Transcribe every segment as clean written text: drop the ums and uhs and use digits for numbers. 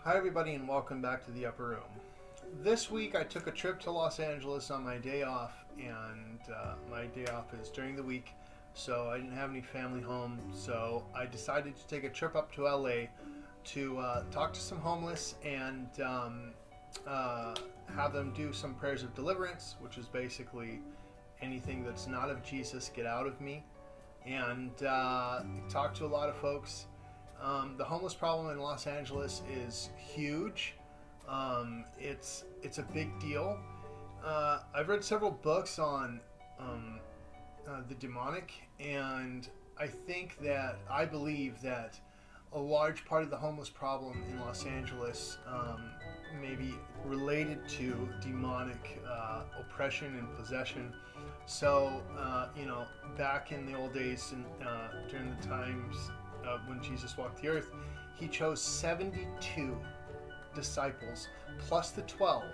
Hi everybody and welcome back to the Upper Room. This week I took a trip to Los Angeles on my day off, and my day off is during the week, so I didn't have any family home, so I decided to take a trip up to LA to talk to some homeless and have them do some prayers of deliverance, which is basically anything that's not of Jesus, get out of me, and talk to a lot of folks. The homeless problem in Los Angeles is huge. It's a big deal. I've read several books on the demonic, and I believe that a large part of the homeless problem in Los Angeles may be related to demonic oppression and possession. So, back in the old days, and during the times when Jesus walked the earth, he chose 72 disciples plus the 12,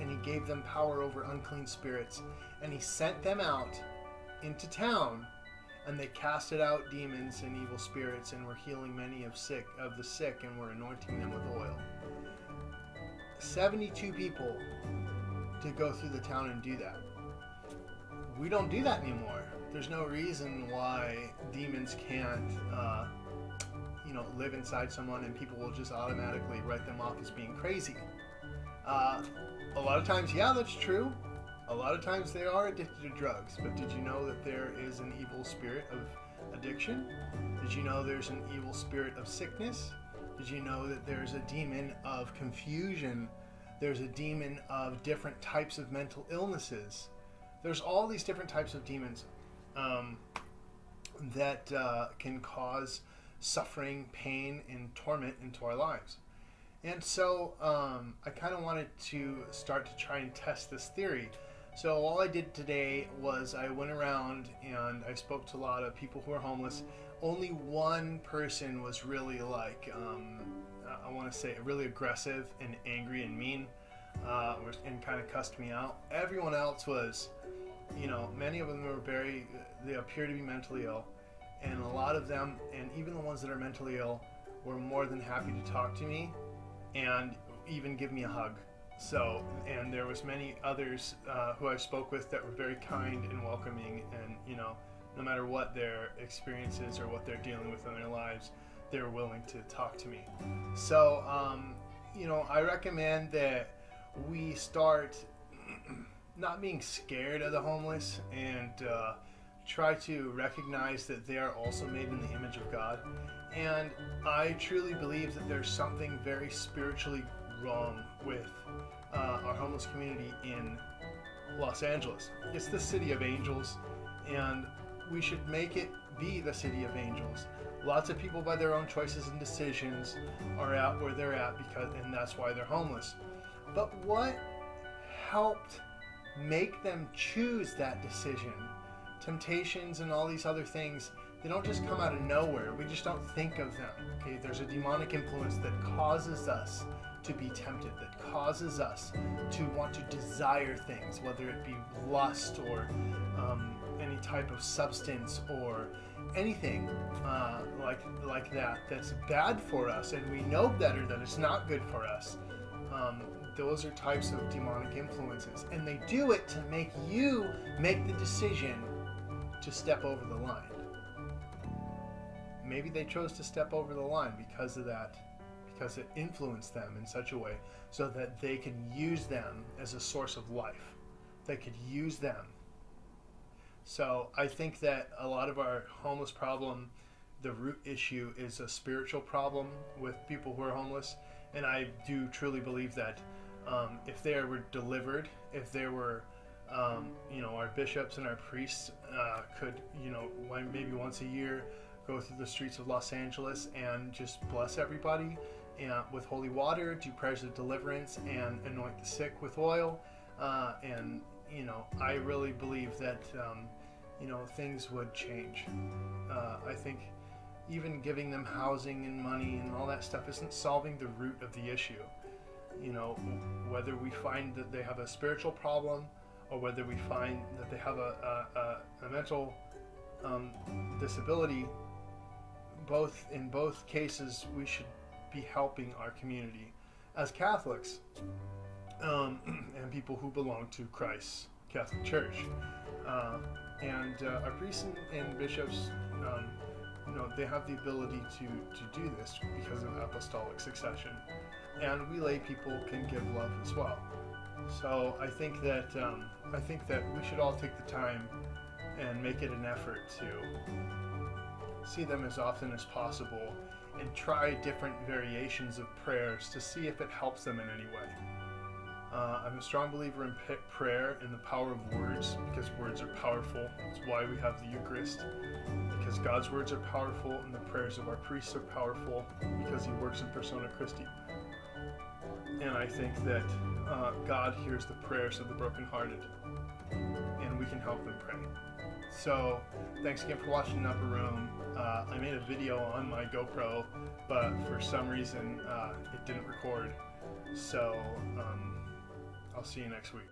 and he gave them power over unclean spirits, and he sent them out into town, and they casted out demons and evil spirits and were healing many of the sick and were anointing them with oil. 72 people to go through the town and do that. We don't do that anymore. There's no reason why demons can't live inside someone and people will just automatically write them off as being crazy. A lot of times, yeah, that's true. A lot of times they are addicted to drugs, but did you know that there is an evil spirit of addiction? Did you know there's an evil spirit of sickness? Did you know that there's a demon of confusion? There's a demon of different types of mental illnesses. There's all these different types of demons that can cause suffering, pain, and torment into our lives. And so I kind of wanted to start to try and test this theory. So all I did today was I went around and I spoke to a lot of people who are homeless. Only one person was really I want to say really aggressive and angry and mean, and kind of cussed me out. Everyone else was, many of them they appear to be mentally ill. And a lot of them, and even the ones that are mentally ill, were more than happy to talk to me and even give me a hug. So, and there was many others who I spoke with that were very kind and welcoming, and no matter what their experiences or what they're dealing with in their lives, they were willing to talk to me. So, I recommend that we start not being scared of the homeless and try to recognize that they are also made in the image of God. And I truly believe that there's something very spiritually wrong with our homeless community in Los Angeles. It's the city of angels, and we should make it be the city of angels. Lots of people, by their own choices and decisions, are at where they're at and that's why they're homeless. But what helped make them choose that decision? Temptations and all these other things, they don't just come out of nowhere. We just don't think of them. Okay, there's a demonic influence that causes us to be tempted, that causes us to want to desire things, whether it be lust or any type of substance or anything like that's bad for us, and we know better that it's not good for us. Those are types of demonic influences, and they do it to make you make the decision to step over the line. Maybe they chose to step over the line because of that, because it influenced them in such a way so that they can use them as a source of life. They could use them. So I think that a lot of our homeless problem, the root issue is a spiritual problem with people who are homeless. And I do truly believe that if they were delivered, if there were our bishops and our priests could, maybe once a year go through the streets of Los Angeles and just bless everybody with holy water, do prayers of deliverance, and anoint the sick with oil. I really believe that, things would change. I think even giving them housing and money and all that stuff isn't solving the root of the issue. Whether we find that they have a spiritual problem or whether we find that they have a mental disability, in both cases we should be helping our community. as Catholics and people who belong to Christ's Catholic Church. Our priests and bishops, they have the ability to do this because of apostolic succession. And we lay people can give love as well. So I think that we should all take the time and make it an effort to see them as often as possible and try different variations of prayers to see if it helps them in any way. I'm a strong believer in prayer and the power of words, because words are powerful. That's why we have the Eucharist, because God's words are powerful, and the prayers of our priests are powerful because he works in persona Christi. And I think that God hears the prayers of the brokenhearted, and we can help them pray. So thanks again for watching Upper Room. I made a video on my GoPro, but for some reason it didn't record. So I'll see you next week.